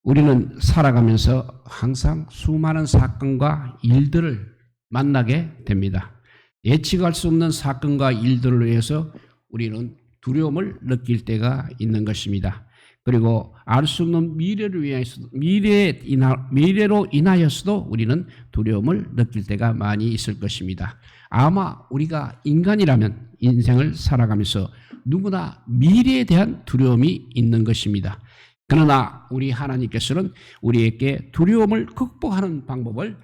우리는 살아가면서 항상 수많은 사건과 일들을 만나게 됩니다. 예측할 수 없는 사건과 일들을 위해서 우리는 두려움을 느낄 때가 있는 것입니다. 그리고 알 수 없는 미래로 인하여서도 우리는 두려움을 느낄 때가 많이 있을 것입니다. 아마 우리가 인간이라면 인생을 살아가면서 누구나 미래에 대한 두려움이 있는 것입니다. 그러나 우리 하나님께서는 우리에게 두려움을 극복하는 방법을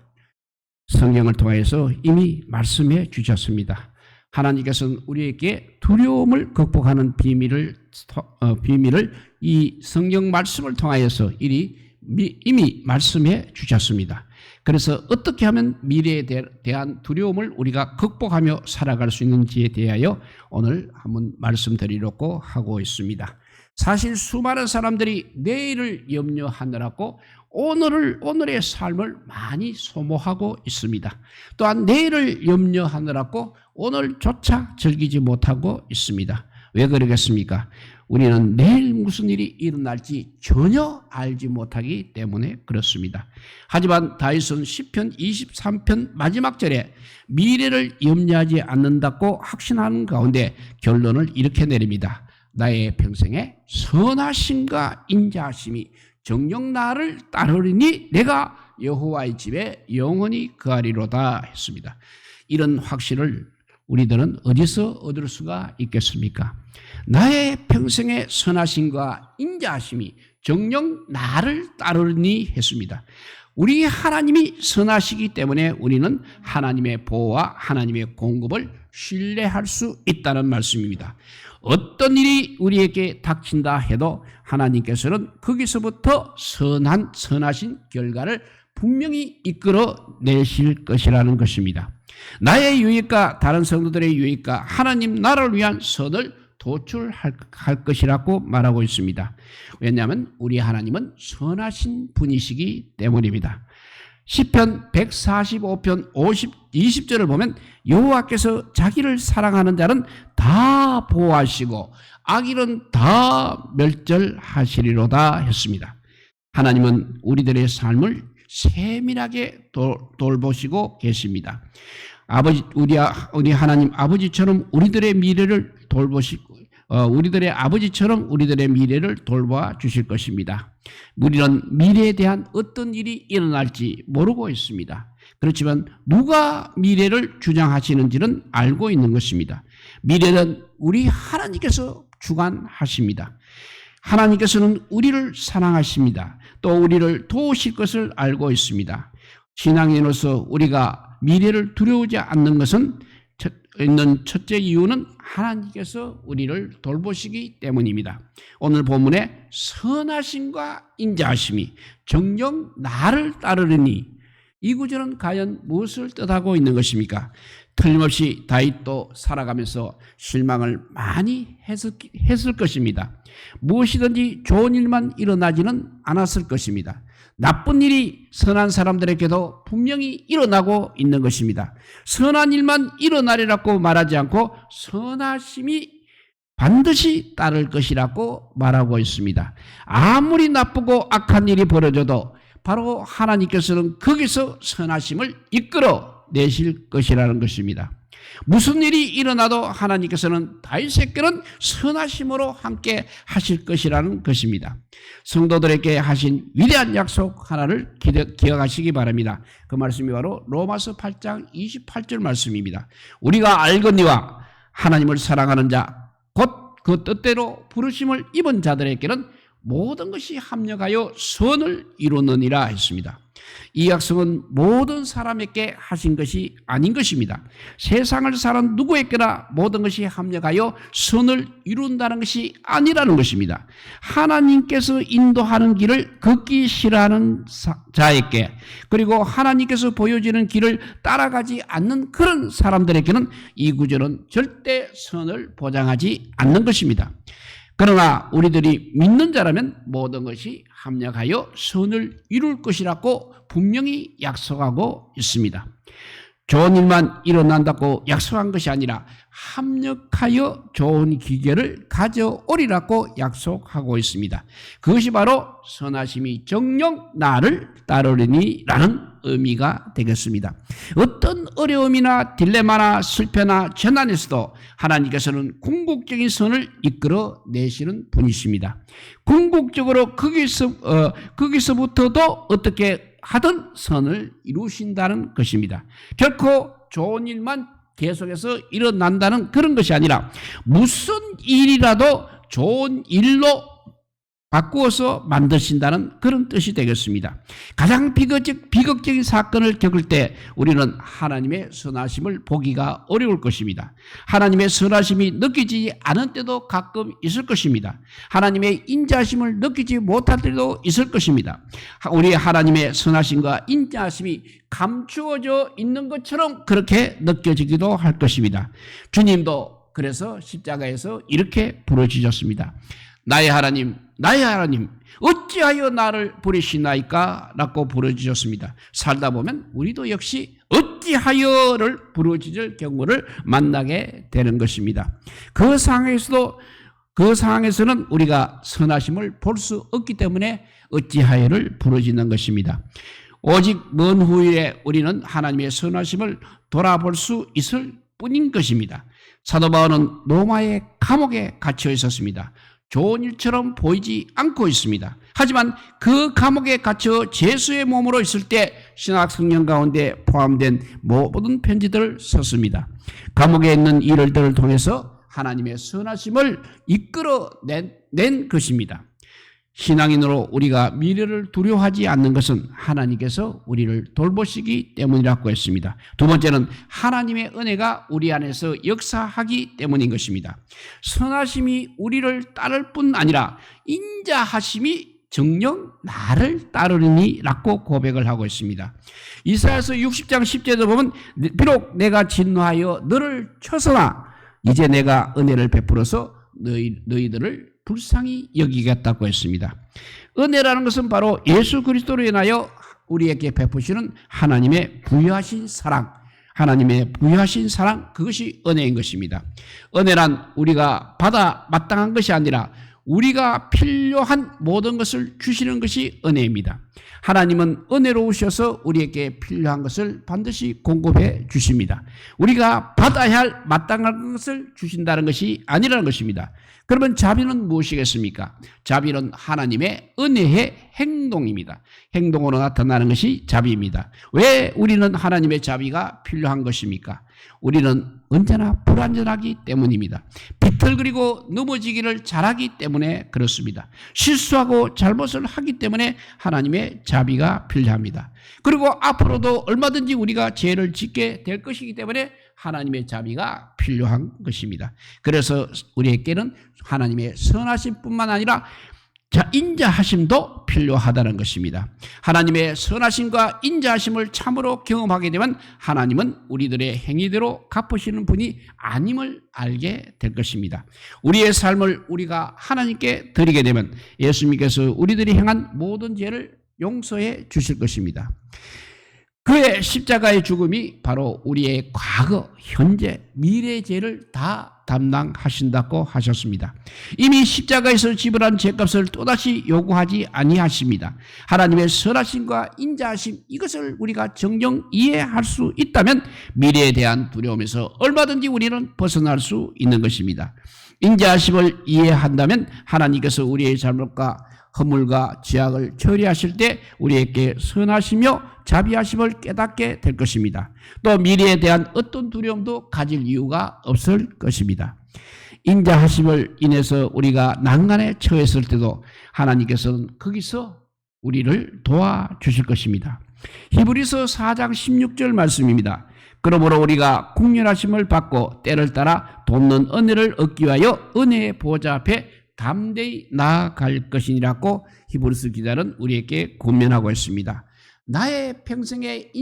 성경을 통해서 이미 말씀해 주셨습니다. 하나님께서는 우리에게 두려움을 극복하는 비밀을 이 성경 말씀을 통하여서 이미 말씀해 주셨습니다. 그래서 어떻게 하면 미래에 대한 두려움을 우리가 극복하며 살아갈 수 있는지에 대하여 오늘 한번 말씀드리려고 하고 있습니다. 사실 수많은 사람들이 내일을 염려하느라고 오늘의 삶을 많이 소모하고 있습니다. 또한 내일을 염려하느라고 오늘조차 즐기지 못하고 있습니다. 왜 그러겠습니까? 우리는 내일 무슨 일이 일어날지 전혀 알지 못하기 때문에 그렇습니다. 하지만 다윗은 시편 23편 마지막 절에 미래를 염려하지 않는다고 확신하는 가운데 결론을 이렇게 내립니다. 나의 평생에 선하심과 인자하심이 정녕 나를 따르리니 내가 여호와의 집에 영원히 거하리로다 했습니다. 이런 확신을 우리들은 어디서 얻을 수가 있겠습니까? 나의 평생의 선하심과 인자하심이 정녕 나를 따르니 했습니다. 우리 하나님이 선하시기 때문에 우리는 하나님의 보호와 하나님의 공급을 신뢰할 수 있다는 말씀입니다. 어떤 일이 우리에게 닥친다 해도 하나님께서는 거기서부터 선하신 결과를 분명히 이끌어내실 것이라는 것입니다. 나의 유익과 다른 성도들의 유익과 하나님 나라를 위한 선을 도출할 것이라고 말하고 있습니다. 왜냐하면 우리 하나님은 선하신 분이시기 때문입니다. 시편 145편 20절을 보면 여호와께서 자기를 사랑하는 자는 다 보호하시고 악인은 다 멸절하시리로다 했습니다. 하나님은 우리들의 삶을 세밀하게 돌보시고 계십니다. 우리 하나님 아버지처럼 우리들의 미래를 돌보시고 우리들의 아버지처럼 우리들의 미래를 돌봐 주실 것입니다. 우리는 미래에 대한 어떤 일이 일어날지 모르고 있습니다. 그렇지만 누가 미래를 주장하시는지는 알고 있는 것입니다. 미래는 우리 하나님께서 주관하십니다. 하나님께서는 우리를 사랑하십니다. 또 우리를 도우실 것을 알고 있습니다. 신앙인으로서 우리가 미래를 두려워하지 않는 것은 첫째 이유는 하나님께서 우리를 돌보시기 때문입니다. 오늘 본문에 선하심과 인자하심이 정녕 나를 따르리니 이 구절은 과연 무엇을 뜻하고 있는 것입니까? 틀림없이 다윗도 살아가면서 실망을 많이 했을 것입니다. 무엇이든지 좋은 일만 일어나지는 않았을 것입니다. 나쁜 일이 선한 사람들에게도 분명히 일어나고 있는 것입니다. 선한 일만 일어나리라고 말하지 않고 선하심이 반드시 따를 것이라고 말하고 있습니다. 아무리 나쁘고 악한 일이 벌어져도 바로 하나님께서는 거기서 선하심을 이끌어 내실 것이라는 것입니다. 무슨 일이 일어나도 하나님께서는 다윗에게는 선하심으로 함께 하실 것이라는 것입니다. 성도들에게 하신 위대한 약속 하나를 기억하시기 바랍니다. 그 말씀이 바로 로마서 8장 28절 말씀입니다. 우리가 알거니와 하나님을 사랑하는 자 곧 그 뜻대로 부르심을 입은 자들에게는 모든 것이 합력하여 선을 이루느니라 했습니다. 이 약속은 모든 사람에게 하신 것이 아닌 것입니다. 세상을 사는 누구에게나 모든 것이 합력하여 선을 이룬다는 것이 아니라는 것입니다. 하나님께서 인도하는 길을 걷기 싫어하는 자에게, 그리고 하나님께서 보여주는 길을 따라가지 않는 그런 사람들에게는 이 구절은 절대 선을 보장하지 않는 것입니다. 그러나 우리들이 믿는 자라면 모든 것이 합력하여 선을 이룰 것이라고 분명히 약속하고 있습니다. 좋은 일만 일어난다고 약속한 것이 아니라 합력하여 좋은 기계를 가져오리라고 약속하고 있습니다. 그것이 바로 선하심이 정녕 나를 따르리니라는 의미가 되겠습니다. 어떤 어려움이나 딜레마나 실패나 재난에서도 하나님께서는 궁극적인 선을 이끌어 내시는 분이십니다. 궁극적으로 거기서부터도 어떻게 하든 선을 이루신다는 것입니다. 결코 좋은 일만 계속해서 일어난다는 그런 것이 아니라 무슨 일이라도 좋은 일로 바꾸어서 만드신다는 그런 뜻이 되겠습니다. 가장 비극적인 사건을 겪을 때 우리는 하나님의 선하심을 보기가 어려울 것입니다. 하나님의 선하심이 느끼지 않은 때도 가끔 있을 것입니다. 하나님의 인자하심을 느끼지 못할 때도 있을 것입니다. 우리 하나님의 선하심과 인자하심이 감추어져 있는 것처럼 그렇게 느껴지기도 할 것입니다. 주님도 그래서 십자가에서 이렇게 부르짖었습니다. 나의 하나님, 나의 하나님, 어찌하여 나를 버리시나이까? 라고 부르짖었습니다. 살다 보면 우리도 역시 어찌하여를 부르짖을 경우를 만나게 되는 것입니다. 그 상황에서는 우리가 선하심을 볼 수 없기 때문에 어찌하여를 부르짖는 것입니다. 오직 먼 후에 우리는 하나님의 선하심을 돌아볼 수 있을 뿐인 것입니다. 사도 바울은 로마의 감옥에 갇혀 있었습니다. 좋은 일처럼 보이지 않고 있습니다. 하지만 그 감옥에 갇혀 죄수의 몸으로 있을 때 신약 성경 가운데 포함된 모든 편지들을 썼습니다. 감옥에 있는 일들을 통해서 하나님의 선하심을 이끌어낸 것입니다. 신앙인으로 우리가 미래를 두려워하지 않는 것은 하나님께서 우리를 돌보시기 때문이라고 했습니다. 두 번째는 하나님의 은혜가 우리 안에서 역사하기 때문인 것입니다. 선하심이 우리를 따를 뿐 아니라 인자하심이 정녕 나를 따르리니 라고 고백을 하고 있습니다. 이사야서 60장 10절에도 보면 비록 내가 진노하여 너를 쳐서나 이제 내가 은혜를 베풀어서 너희들을 불쌍히 여기겠다고 했습니다. 은혜라는 것은 바로 예수 그리스도로 인하여 우리에게 베푸시는 하나님의 부유하신 사랑, 하나님의 부유하신 사랑, 그것이 은혜인 것입니다. 은혜란 우리가 받아 마땅한 것이 아니라 우리가 필요한 모든 것을 주시는 것이 은혜입니다. 하나님은 은혜로우셔서 우리에게 필요한 것을 반드시 공급해 주십니다. 우리가 받아야 할 마땅한 것을 주신다는 것이 아니라는 것입니다. 그러면 자비는 무엇이겠습니까? 자비는 하나님의 은혜의 행동입니다. 행동으로 나타나는 것이 자비입니다. 왜 우리는 하나님의 자비가 필요한 것입니까? 우리는 언제나 불완전하기 때문입니다. 비틀거리고 넘어지기를 잘하기 때문에 그렇습니다. 실수하고 잘못을 하기 때문에 하나님의 자비가 필요합니다. 그리고 앞으로도 얼마든지 우리가 죄를 짓게 될 것이기 때문에 하나님의 자비가 필요한 것입니다. 그래서 우리에게는 하나님의 선하심뿐만 아니라 인자하심도 필요하다는 것입니다. 하나님의 선하심과 인자하심을 참으로 경험하게 되면 하나님은 우리들의 행위대로 갚으시는 분이 아님을 알게 될 것입니다. 우리의 삶을 우리가 하나님께 드리게 되면 예수님께서 우리들이 행한 모든 죄를 용서해 주실 것입니다. 그의 십자가의 죽음이 바로 우리의 과거, 현재, 미래의 죄를 다 담당하신다고 하셨습니다. 이미 십자가에서 지불한 죄값을 또다시 요구하지 아니하십니다. 하나님의 선하심과 인자하심, 이것을 우리가 정녕 이해할 수 있다면 미래에 대한 두려움에서 얼마든지 우리는 벗어날 수 있는 것입니다. 인자하심을 이해한다면 하나님께서 우리의 잘못과 허물과 죄악을 처리하실 때 우리에게 선하시며 자비하심을 깨닫게 될 것입니다. 또 미래에 대한 어떤 두려움도 가질 이유가 없을 것입니다. 인자하심을 인해서 우리가 난간에 처했을 때도 하나님께서는 거기서 우리를 도와주실 것입니다. 히브리서 4장 16절 말씀입니다. 그러므로 우리가 국률하심을 받고 때를 따라 돕는 은혜를 얻기 위하여 은혜의 보좌 앞에 담대히 나아갈 것이니라고 히브리서 기자는 우리에게 권면하고 있습니다. 나의 평생의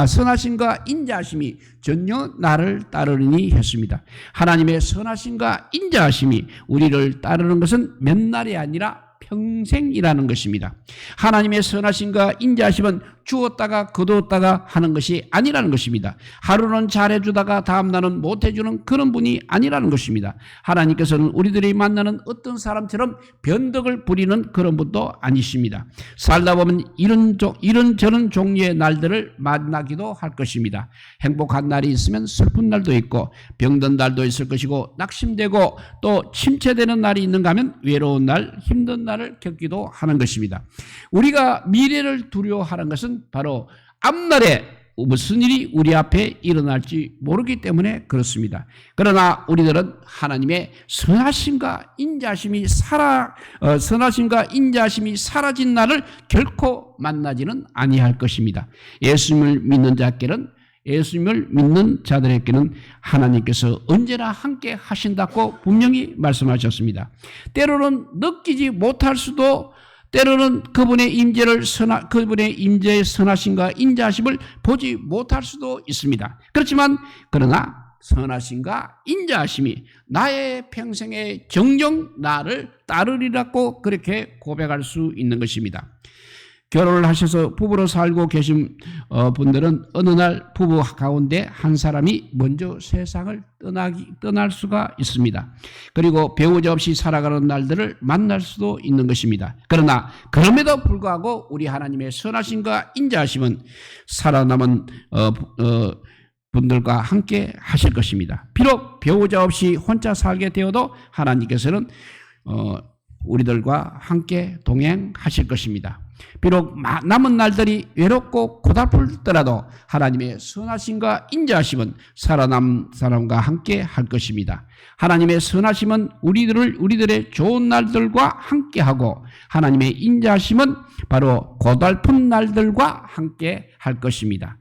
선하심과 인자하심이 전혀 나를 따르니 했습니다. 하나님의 선하심과 인자하심이 우리를 따르는 것은 몇 날이 아니라 평생이라는 것입니다. 하나님의 선하심과 인자하심은 주었다가 거두었다가 하는 것이 아니라는 것입니다. 하루는 잘해주다가 다음날은 못해주는 그런 분이 아니라는 것입니다. 하나님께서는 우리들이 만나는 어떤 사람처럼 변덕을 부리는 그런 분도 아니십니다. 살다 보면 이런저런 종류의 날들을 만나기도 할 것입니다. 행복한 날이 있으면 슬픈 날도 있고 병든 날도 있을 것이고 낙심되고 또 침체되는 날이 있는가 하면 외로운 날, 힘든 날을 겪기도 하는 것입니다. 우리가 미래를 두려워하는 것은 바로 앞날에 무슨 일이 우리 앞에 일어날지 모르기 때문에 그렇습니다. 그러나 우리들은 하나님의 선하심과 인자심이 사라진 날을 결코 만나지는 아니할 것입니다. 예수님을 믿는 자들에게는 하나님께서 언제나 함께 하신다고 분명히 말씀하셨습니다. 때로는 느끼지 못할 수도, 때로는 그분의 임재의 선하심과 인자하심을 보지 못할 수도 있습니다. 그러나 선하심과 인자하심이 나의 평생의 정녕 나를 따르리라고 그렇게 고백할 수 있는 것입니다. 결혼을 하셔서 부부로 살고 계신 분들은 어느 날 부부 가운데 한 사람이 먼저 세상을 떠날 수가 있습니다. 그리고 배우자 없이 살아가는 날들을 만날 수도 있는 것입니다. 그러나 그럼에도 불구하고 우리 하나님의 선하심과 인자하심은 살아남은 분들과 함께 하실 것입니다. 비록 배우자 없이 혼자 살게 되어도 하나님께서는 우리들과 함께 동행하실 것입니다. 비록 남은 날들이 외롭고 고달프더라도 하나님의 선하심과 인자하심은 살아남은 사람과 함께 할 것입니다. 하나님의 선하심은 우리들의 좋은 날들과 함께하고 하나님의 인자하심은 바로 고달픈 날들과 함께 할 것입니다.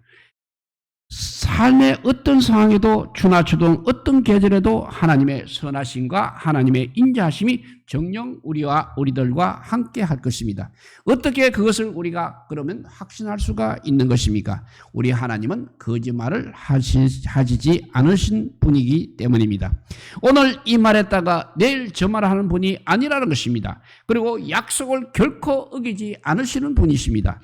삶의 어떤 상황에도 주나초동 어떤 계절에도 하나님의 선하심과 하나님의 인자하심이 정녕 우리들과 함께 할 것입니다. 어떻게 그것을 우리가 그러면 확신할 수가 있는 것입니까? 우리 하나님은 거짓말을 하시지 않으신 분이기 때문입니다. 오늘 이 말했다가 내일 저 말을 하는 분이 아니라는 것입니다. 그리고 약속을 결코 어기지 않으시는 분이십니다.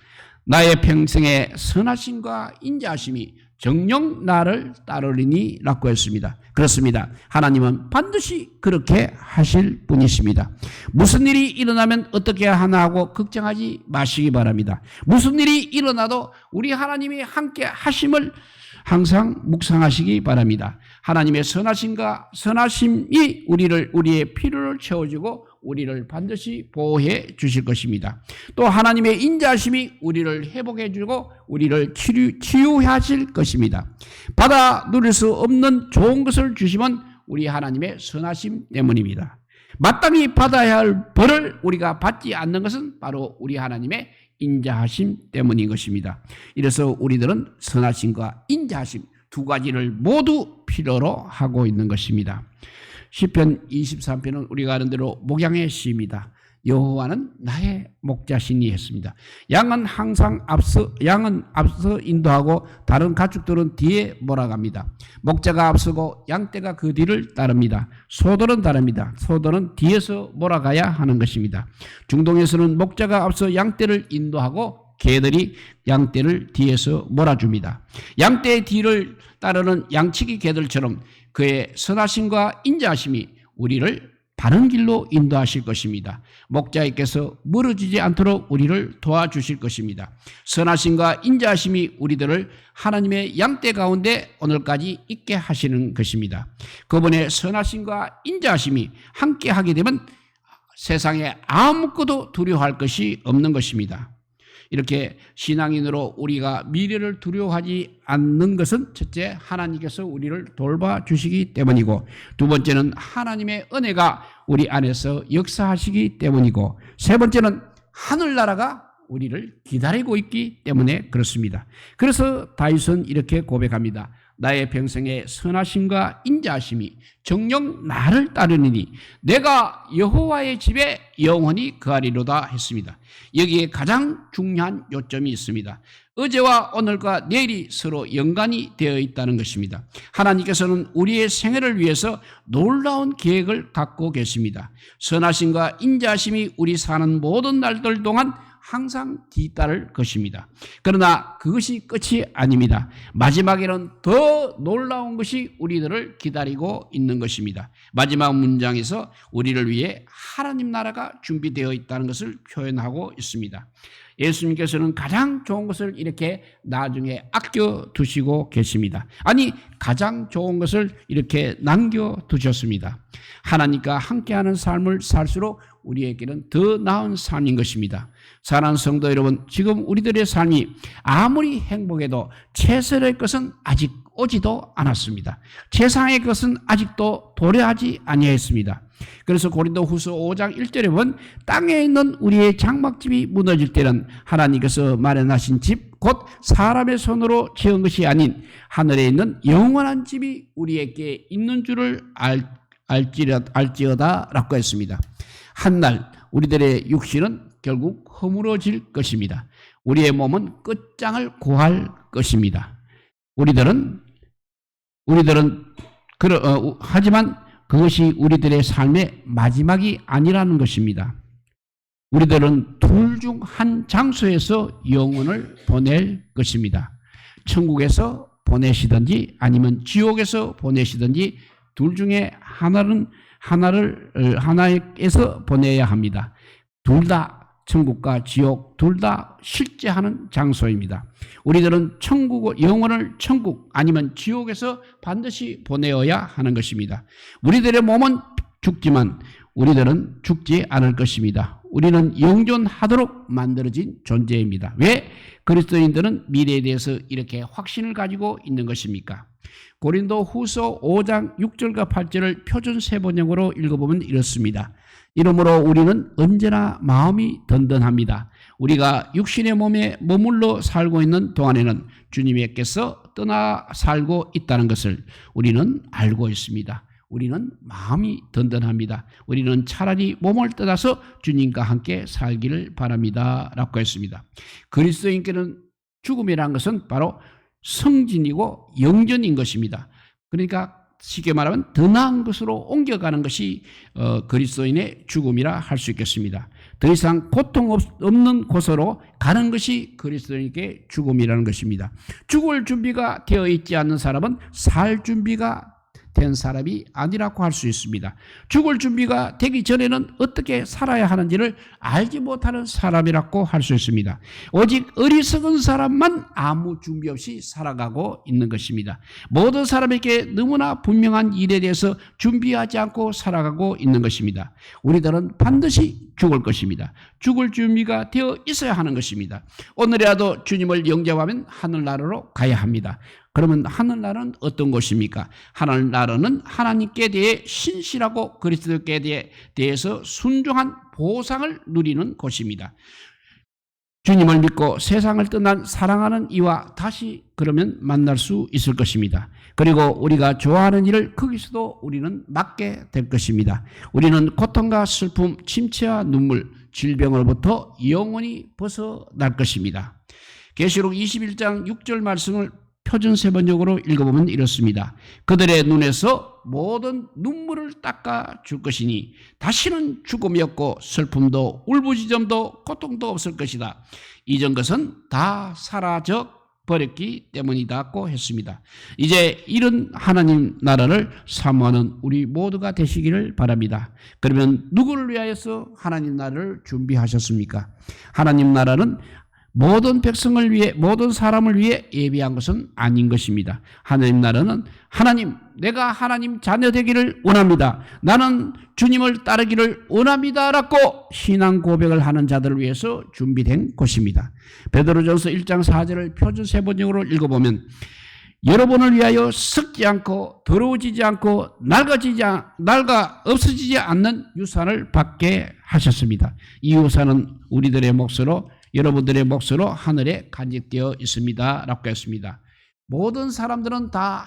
나의 평생의 선하심과 인자하심이 정녕 나를 따르리니 라고 했습니다. 그렇습니다. 하나님은 반드시 그렇게 하실 분이십니다. 무슨 일이 일어나면 어떻게 하나 하고 걱정하지 마시기 바랍니다. 무슨 일이 일어나도 우리 하나님이 함께 하심을 항상 묵상하시기 바랍니다. 하나님의 선하심이 우리의 필요를 채워주고 우리를 반드시 보호해 주실 것입니다. 또 하나님의 인자하심이 우리를 회복해 주고 우리를 치유하실 것입니다. 받아 누릴 수 없는 좋은 것을 주시면 우리 하나님의 선하심 때문입니다. 마땅히 받아야 할 벌을 우리가 받지 않는 것은 바로 우리 하나님의 인자하심 때문인 것입니다. 이래서 우리들은 선하심과 인자하심 두 가지를 모두 필요로 하고 있는 것입니다. 시편 23편은 우리가 아는 대로 목양의 시입니다. 여호와는 나의 목자시니 했습니다. 양은 앞서 인도하고 다른 가축들은 뒤에 몰아갑니다. 목자가 앞서고 양떼가 그 뒤를 따릅니다. 소들은 다릅니다. 소들은 뒤에서 몰아가야 하는 것입니다. 중동에서는 목자가 앞서 양떼를 인도하고 개들이 양떼를 뒤에서 몰아줍니다. 양떼의 뒤를 따르는 양치기 개들처럼 그의 선하심과 인자하심이 우리를 바른 길로 인도하실 것입니다. 목자께서 멀어지지 않도록 우리를 도와주실 것입니다. 선하심과 인자하심이 우리들을 하나님의 양떼 가운데 오늘까지 있게 하시는 것입니다. 그분의 선하심과 인자하심이 함께 하게 되면 세상에 아무것도 두려워할 것이 없는 것입니다. 이렇게 신앙인으로 우리가 미래를 두려워하지 않는 것은 첫째, 하나님께서 우리를 돌봐주시기 때문이고, 두 번째는 하나님의 은혜가 우리 안에서 역사하시기 때문이고, 세 번째는 하늘나라가 우리를 기다리고 있기 때문에 그렇습니다. 그래서 다윗은 이렇게 고백합니다. 나의 평생에 선하심과 인자하심이 정녕 나를 따르느니 내가 여호와의 집에 영원히 거하리로다 했습니다. 여기에 가장 중요한 요점이 있습니다. 어제와 오늘과 내일이 서로 연관이 되어 있다는 것입니다. 하나님께서는 우리의 생애를 위해서 놀라운 계획을 갖고 계십니다. 선하심과 인자하심이 우리 사는 모든 날들 동안 항상 뒤따를 것입니다. 그러나 그것이 끝이 아닙니다. 마지막에는 더 놀라운 것이 우리들을 기다리고 있는 것입니다. 마지막 문장에서 우리를 위해 하나님 나라가 준비되어 있다는 것을 표현하고 있습니다. 예수님께서는 가장 좋은 것을 이렇게 나중에 아껴두시고 계십니다. 아니, 가장 좋은 것을 이렇게 남겨두셨습니다. 하나님과 함께하는 삶을 살수록 우리에게는 더 나은 삶인 것입니다. 사랑하는 성도 여러분, 지금 우리들의 삶이 아무리 행복해도 최선의 것은 아직 오지도 않았습니다. 최상의 것은 아직도 도래하지 아니했습니다. 그래서 고린도후서 5장 1절에 보면 땅에 있는 우리의 장막집이 무너질 때는 하나님께서 마련하신 집, 곧 사람의 손으로 지은 것이 아닌 하늘에 있는 영원한 집이 우리에게 있는 줄을 알지어다라고 했습니다. 한날 우리들의 육신은 결국 허물어질 것입니다. 우리의 몸은 끝장을 고할 것입니다. 하지만 그것이 우리들의 삶의 마지막이 아니라는 것입니다. 우리들은 둘 중 한 장소에서 영혼을 보낼 것입니다. 천국에서 보내시든지 아니면 지옥에서 보내시든지 둘 중에 하나에서 보내야 합니다. 둘 다 천국과 지옥 둘 다 실제하는 장소입니다. 우리들은 영혼을 천국 아니면 지옥에서 반드시 보내어야 하는 것입니다. 우리들의 몸은 죽지만 우리들은 죽지 않을 것입니다. 우리는 영존하도록 만들어진 존재입니다. 왜 그리스도인들은 미래에 대해서 이렇게 확신을 가지고 있는 것입니까? 고린도후서 5장 6절과 8절을 표준 세번역으로 읽어보면 이렇습니다. 이러므로 우리는 언제나 마음이 든든합니다. 우리가 육신의 몸에 머물러 살고 있는 동안에는 주님께서 떠나 살고 있다는 것을 우리는 알고 있습니다. 우리는 마음이 든든합니다. 우리는 차라리 몸을 떠나서 주님과 함께 살기를 바랍니다. 라고 했습니다. 그리스도인께는 죽음이라는 것은 바로 성진이고 영전인 것입니다. 그러니까 쉽게 말하면 더 나은 것으로 옮겨가는 것이 그리스도인의 죽음이라 할 수 있겠습니다. 더 이상 고통 없는 곳으로 가는 것이 그리스도인에게 죽음이라는 것입니다. 죽을 준비가 되어 있지 않는 사람은 살 준비가 된 사람이 아니라고 할 수 있습니다. 죽을 준비가 되기 전에는 어떻게 살아야 하는지를 알지 못하는 사람이라고 할 수 있습니다. 오직 어리석은 사람만 아무 준비 없이 살아가고 있는 것입니다. 모든 사람에게 너무나 분명한 일에 대해서 준비하지 않고 살아가고 있는 것입니다. 우리들은 반드시 죽을 것입니다. 죽을 준비가 되어 있어야 하는 것입니다. 오늘이라도 주님을 영접하면 하늘나라로 가야 합니다. 그러면 하늘나라는 어떤 곳입니까? 하늘나라는 하나님께 대해 신실하고 그리스도께 대해서 순종한 보상을 누리는 곳입니다. 주님을 믿고 세상을 떠난 사랑하는 이와 다시 그러면 만날 수 있을 것입니다. 그리고 우리가 좋아하는 일을 거기서도 우리는 맡게 될 것입니다. 우리는 고통과 슬픔, 침체와 눈물, 질병으로부터 영원히 벗어날 것입니다. 계시록 21장 6절 말씀을 표준 세번역으로 읽어보면 이렇습니다. 그들의 눈에서 모든 눈물을 닦아 줄 것이니 다시는 죽음이 없고 슬픔도 울부짖음도 고통도 없을 것이다. 이전 것은 다 사라져 버렸기 때문이다고 했습니다. 이제 이런 하나님 나라를 사모하는 우리 모두가 되시기를 바랍니다. 그러면 누구를 위하여서 하나님 나라를 준비하셨습니까? 하나님 나라는 모든 백성을 위해, 모든 사람을 위해 예비한 것은 아닌 것입니다. 하나님 나라는 내가 하나님 자녀 되기를 원합니다. 나는 주님을 따르기를 원합니다라고 신앙 고백을 하는 자들을 위해서 준비된 곳입니다. 베드로전서 1장 4절을 표준 세번역으로 읽어보면 여러분을 위하여 썩지 않고 더러워지지 않고 낡아 없어지지 않는 유산을 받게 하셨습니다. 이 유산은 우리들의 몫으로 여러분들의 몫으로 하늘에 간직되어 있습니다 라고 했습니다. 모든 사람들은 다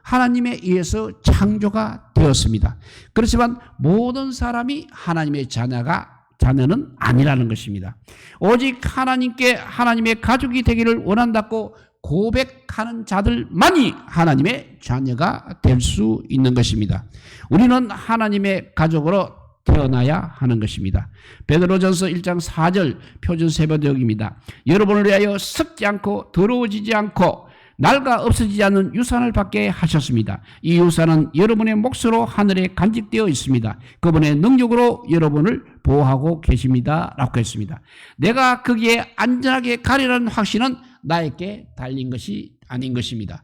하나님에 의해서 창조가 되었습니다. 그렇지만 모든 사람이 하나님의 자녀는 아니라는 것입니다. 오직 하나님의 가족이 되기를 원한다고 고백하는 자들만이 하나님의 자녀가 될 수 있는 것입니다. 우리는 하나님의 가족으로 태어나야 하는 것입니다. 베드로전서 1장 4절 표준 세번역입니다. 여러분을 위하여 썩지 않고 더러워지지 않고 낡아 없어지지 않는 유산을 받게 하셨습니다. 이 유산은 여러분의 몫으로 하늘에 간직되어 있습니다. 그분의 능력으로 여러분을 보호하고 계십니다. 라고 했습니다. 내가 거기에 안전하게 가리라는 확신은 나에게 달린 것이 아닌 것입니다.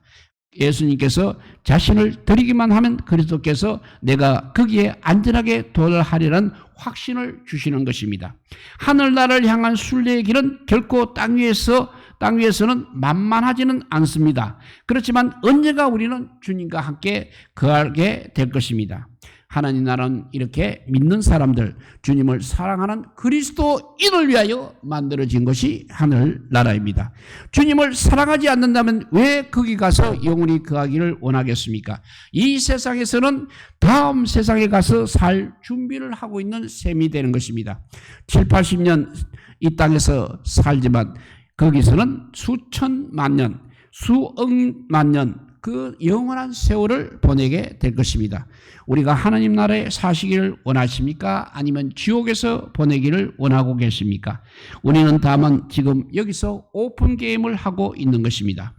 예수님께서 자신을 드리기만 하면 그리스도께서 내가 거기에 안전하게 도달하리라는 확신을 주시는 것입니다. 하늘나라를 향한 순례의 길은 결코 땅 위에서는 만만하지는 않습니다. 그렇지만 언젠가 우리는 주님과 함께 거하게 될 것입니다. 하나님 나라는 이렇게 믿는 사람들, 주님을 사랑하는 그리스도인을 위하여 만들어진 것이 하늘나라입니다. 주님을 사랑하지 않는다면 왜 거기 가서 영원히 거하기를 원하겠습니까? 이 세상에서는 다음 세상에 가서 살 준비를 하고 있는 셈이 되는 것입니다. 7, 80년 이 땅에서 살지만 거기서는 수천만 년, 수억만 년 그 영원한 세월을 보내게 될 것입니다. 우리가 하나님 나라에 사시기를 원하십니까? 아니면 지옥에서 보내기를 원하고 계십니까? 우리는 다만 지금 여기서 오픈 게임을 하고 있는 것입니다.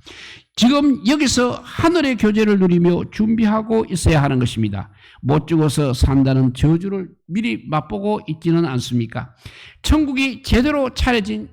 지금 여기서 하늘의 교제를 누리며 준비하고 있어야 하는 것입니다. 못 죽어서 산다는 저주를 미리 맛보고 있지는 않습니까? 천국이 제대로 차려진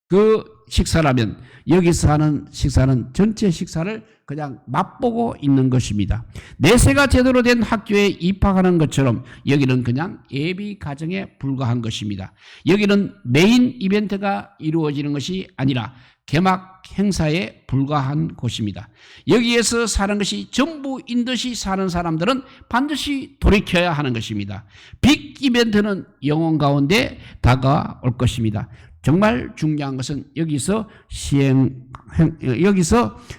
그 식사라면 여기서 하는 식사는 전체 식사를 그냥 맛보고 있는 것입니다. 내세가 제대로 된 학교에 입학하는 것처럼 여기는 그냥 예비 과정에 불과한 것입니다. 여기는 메인 이벤트가 이루어지는 것이 아니라 개막 행사에 불과한 곳입니다. 여기에서 사는 것이 전부인 듯이 사는 사람들은 반드시 돌이켜야 하는 것입니다. 빅 이벤트는 영혼 가운데 다가올 것입니다. 정말 중요한 것은 여기서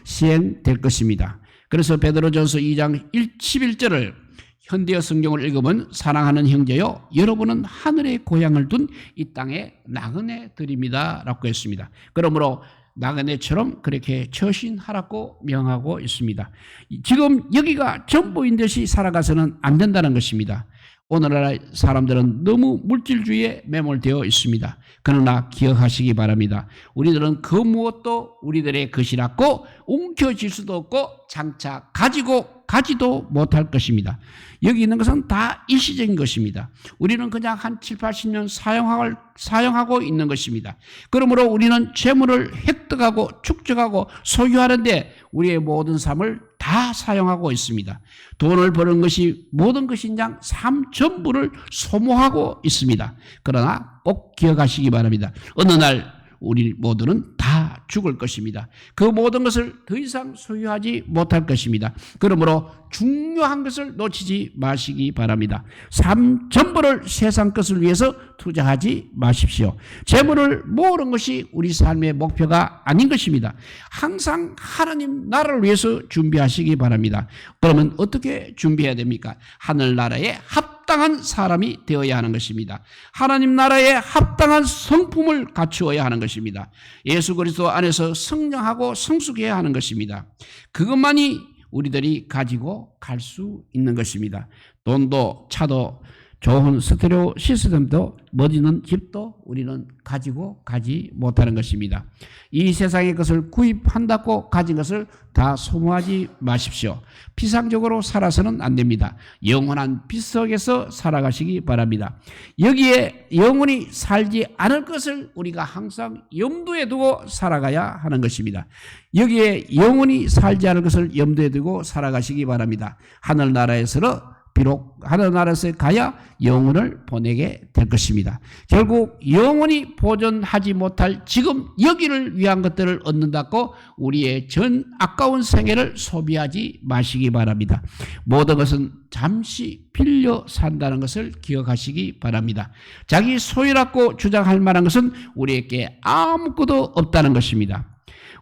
시행될 것입니다. 그래서 베드로전서 2장 11절을 현대어 성경을 읽으면 사랑하는 형제여 여러분은 하늘의 고향을 둔 이 땅의 나그네들입니다 라고 했습니다. 그러므로 나그네처럼 그렇게 처신하라고 명하고 있습니다. 지금 여기가 전부인 듯이 살아가서는 안 된다는 것입니다. 오늘날 사람들은 너무 물질주의에 매몰되어 있습니다. 그러나 기억하시기 바랍니다. 우리들은 그 무엇도 우리들의 것이라고 움켜쥘 수도 없고 장차 가지도 못할 것입니다. 여기 있는 것은 다 일시적인 것입니다. 우리는 그냥 한 7, 80년 사용하고 있는 것입니다. 그러므로 우리는 재물을 획득하고 축적하고 소유하는데 우리의 모든 삶을 다 사용하고 있습니다. 돈을 버는 것이 모든 것인양 삶 전부를 소모하고 있습니다. 그러나 꼭 기억하시기 바랍니다. 어느 날 우리 모두는 다 죽을 것입니다. 그 모든 것을 더 이상 소유하지 못할 것입니다. 그러므로 중요한 것을 놓치지 마시기 바랍니다. 삶 전부를 세상 것을 위해서 투자하지 마십시오. 재물을 모으는 것이 우리 삶의 목표가 아닌 것입니다. 항상 하나님 나라를 위해서 준비하시기 바랍니다. 그러면 어떻게 준비해야 됩니까? 하늘나라에 합당한 사람이 되어야 하는 것입니다. 하나님 나라에 합당한 성품을 갖추어야 하는 것입니다. 예수 그리스도 안에서 성장하고 성숙해야 하는 것입니다. 그것만이 우리들이 가지고 갈 수 있는 것입니다. 돈도 차도 좋은 스테레오 시스템도 멋있는 집도 우리는 가지고 가지 못하는 것입니다. 이 세상의 것을 구입한다고 가진 것을 다 소모하지 마십시오. 피상적으로 살아서는 안 됩니다. 영원한 빛 속에서 살아가시기 바랍니다. 여기에 영원히 살지 않을 것을 우리가 항상 염두에 두고 살아가야 하는 것입니다. 여기에 영원히 살지 않을 것을 염두에 두고 살아가시기 바랍니다. 하늘나라에서는 비록 하늘나라에서 가야 영혼을 보내게 될 것입니다. 결국 영원히 보존하지 못할 지금 여기를 위한 것들을 얻는다고 우리의 전 아까운 생애를 소비하지 마시기 바랍니다. 모든 것은 잠시 빌려 산다는 것을 기억하시기 바랍니다. 자기 소유라고 주장할 만한 것은 우리에게 아무것도 없다는 것입니다.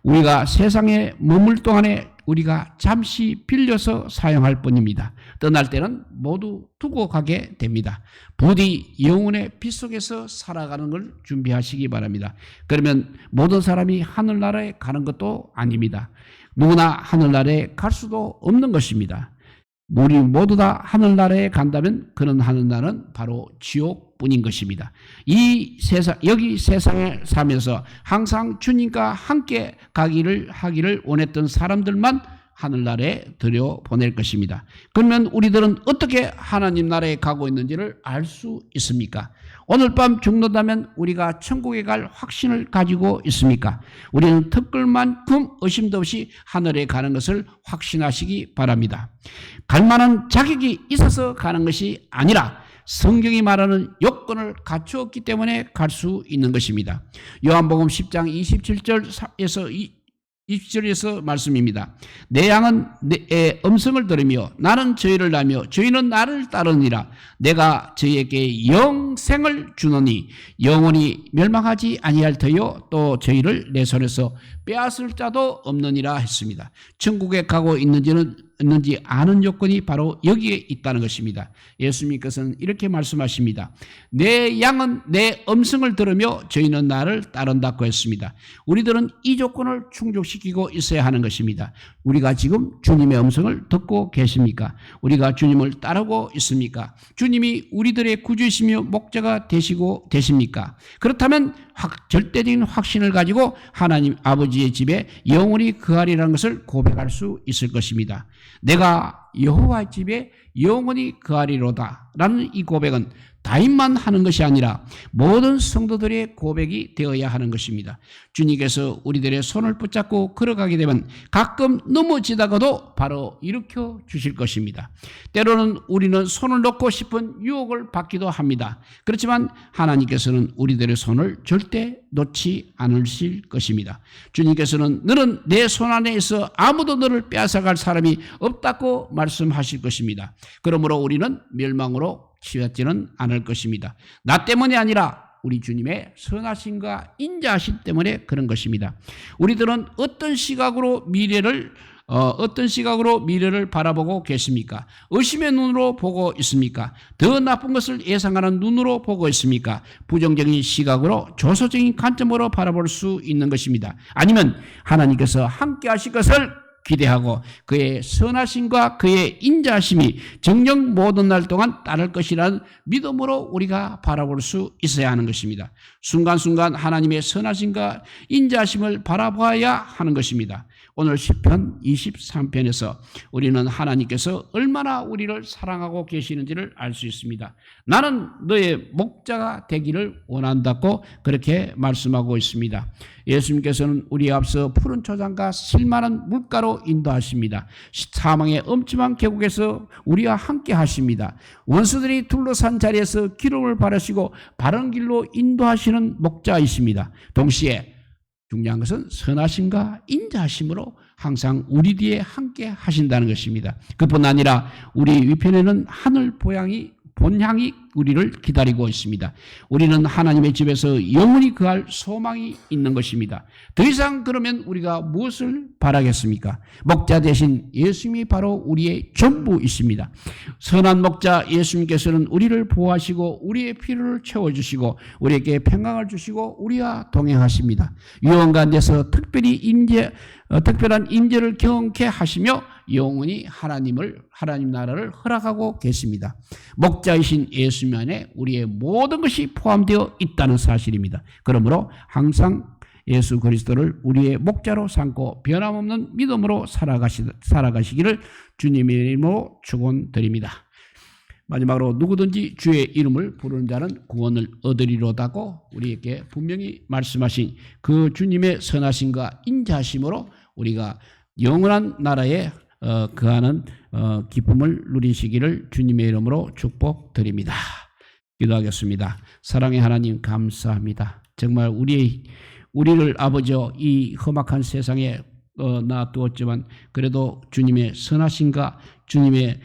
우리가 세상에 머물 동안에 우리가 잠시 빌려서 사용할 뿐입니다. 떠날 때는 모두 두고 가게 됩니다. 부디 영혼의 빛 속에서 살아가는 걸 준비하시기 바랍니다. 그러면 모든 사람이 하늘나라에 가는 것도 아닙니다. 누구나 하늘나라에 갈 수도 없는 것입니다. 우리 모두 다 하늘나라에 간다면 그런 하늘나라는 바로 지옥뿐인 것입니다. 이 세상, 여기 세상에 살면서 항상 주님과 함께 하기를 원했던 사람들만 하늘나라에 들여보낼 것입니다. 그러면 우리들은 어떻게 하나님 나라에 가고 있는지를 알 수 있습니까? 오늘 밤 죽는다면 우리가 천국에 갈 확신을 가지고 있습니까? 우리는 특별만큼 의심도 없이 하늘에 가는 것을 확신하시기 바랍니다. 갈 만한 자격이 있어서 가는 것이 아니라 성경이 말하는 요건을 갖추었기 때문에 갈 수 있는 것입니다. 요한복음 10장 27절에서 말씀입니다. 내 양은 내 음성을 들으며 나는 저희를 알며 저희는 나를 따르니라. 내가 저희에게 영생을 주노니 영원히 멸망하지 아니할 터요 또 저희를 내 손에서 빼앗을 자도 없느니라 했습니다. 천국에 가고 있는지 아는 요건이 바로 여기에 있다는 것입니다. 예수님께서는 이렇게 말씀하십니다. 내 양은 내 음성을 들으며 저희는 나를 따른다고 했습니다. 우리들은 이 조건을 충족시키고 있어야 하는 것입니다. 우리가 지금 주님의 음성을 듣고 계십니까? 우리가 주님을 따르고 있습니까? 주님이 우리들의 구주이시며 목자가 되십니까? 그렇다면 절대적인 확신을 가지고 하나님 아버지의 집에 영원히 거하리라는 것을 고백할 수 있을 것입니다. 내가 여호와의 집에 영원히 거하리로다 라는 이 고백은 다인만 하는 것이 아니라 모든 성도들의 고백이 되어야 하는 것입니다. 주님께서 우리들의 손을 붙잡고 걸어가게 되면 가끔 넘어지다가도 바로 일으켜 주실 것입니다. 때로는 우리는 손을 놓고 싶은 유혹을 받기도 합니다. 그렇지만 하나님께서는 우리들의 손을 절대 놓지 않으실 것입니다. 주님께서는 너는 내 손 안에 있어 아무도 너를 빼앗아갈 사람이 없다고 말씀하실 것입니다. 그러므로 우리는 멸망으로 치닫지는 않을 것입니다. 나 때문이 아니라 우리 주님의 선하심과 인자하심 때문에 그런 것입니다. 우리들은 어떤 시각으로 미래를 바라보고 계십니까? 의심의 눈으로 보고 있습니까? 더 나쁜 것을 예상하는 눈으로 보고 있습니까? 부정적인 시각으로 조소적인 관점으로 바라볼 수 있는 것입니다. 아니면 하나님께서 함께 하실 것을 기대하고 그의 선하심과 그의 인자하심이 정녕 모든 날 동안 따를 것이라는 믿음으로 우리가 바라볼 수 있어야 하는 것입니다. 순간순간 하나님의 선하심과 인자하심을 바라봐야 하는 것입니다. 오늘 시편 23편에서 우리는 하나님께서 얼마나 우리를 사랑하고 계시는지를 알 수 있습니다. 나는 너의 목자가 되기를 원한다고 그렇게 말씀하고 있습니다. 예수님께서는 우리 앞서 푸른 초장과 실만한 물가로 인도하십니다. 사망의 엄침한 계곡에서 우리와 함께 하십니다. 원수들이 둘러싼 자리에서 기름을 바르시고 바른 길로 인도하시는 목자이십니다. 동시에 중요한 것은 선하심과 인자하심으로 항상 우리 뒤에 함께 하신다는 것입니다. 그뿐 아니라 우리 위편에는 하늘 본향이 우리를 기다리고 있습니다. 우리는 하나님의 집에서 영원히 거할 소망이 있는 것입니다. 더 이상 그러면 우리가 무엇을 바라겠습니까? 목자 대신 예수님이 바로 우리의 전부이십니다. 선한 목자 예수님께서는 우리를 보호하시고 우리의 필요를 채워주시고 우리에게 평강을 주시고 우리와 동행하십니다. 위험 가운데서 특별한 인재를 경험케 하시며 영원히 하나님 나라를 허락하고 계십니다. 목자이신 예수님 안에 우리의 모든 것이 포함되어 있다는 사실입니다. 그러므로 항상 예수 그리스도를 우리의 목자로 삼고 변함없는 믿음으로 살아가시기를 주님의 이름으로 축원드립니다. 마지막으로 누구든지 주의 이름을 부르는 자는 구원을 얻으리로다고 우리에게 분명히 말씀하신 그 주님의 선하심과 인자하심으로 우리가 영원한 나라에 거하는 기쁨을 누리시기를 주님의 이름으로 축복드립니다. 기도하겠습니다. 사랑의 하나님 감사합니다. 정말 우리를 아버지여 이 험악한 세상에 놔두었지만 그래도 주님의 선하심과 주님의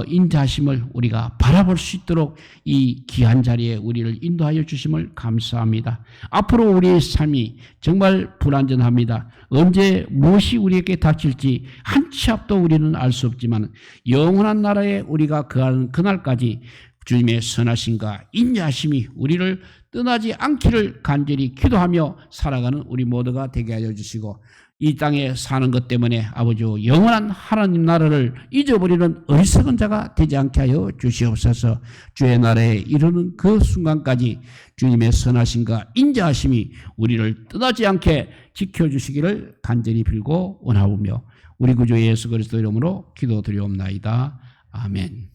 인자하심을 우리가 바라볼 수 있도록 이 귀한 자리에 우리를 인도하여 주심을 감사합니다. 앞으로 우리의 삶이 정말 불안전합니다. 언제 무엇이 우리에게 닥칠지 한 치 앞도 우리는 알 수 없지만 영원한 나라에 우리가 거하는 그날까지 주님의 선하심과 인자하심이 우리를 떠나지 않기를 간절히 기도하며 살아가는 우리 모두가 되게 하여 주시고, 이 땅에 사는 것 때문에 아버지 영원한 하나님 나라를 잊어버리는 어리석은 자가 되지 않게 하여 주시옵소서. 주의 나라에 이르는 그 순간까지 주님의 선하심과 인자하심이 우리를 떠나지 않게 지켜주시기를 간절히 빌고 원하오며 우리 구주 예수 그리스도 이름으로 기도드리옵나이다. 아멘.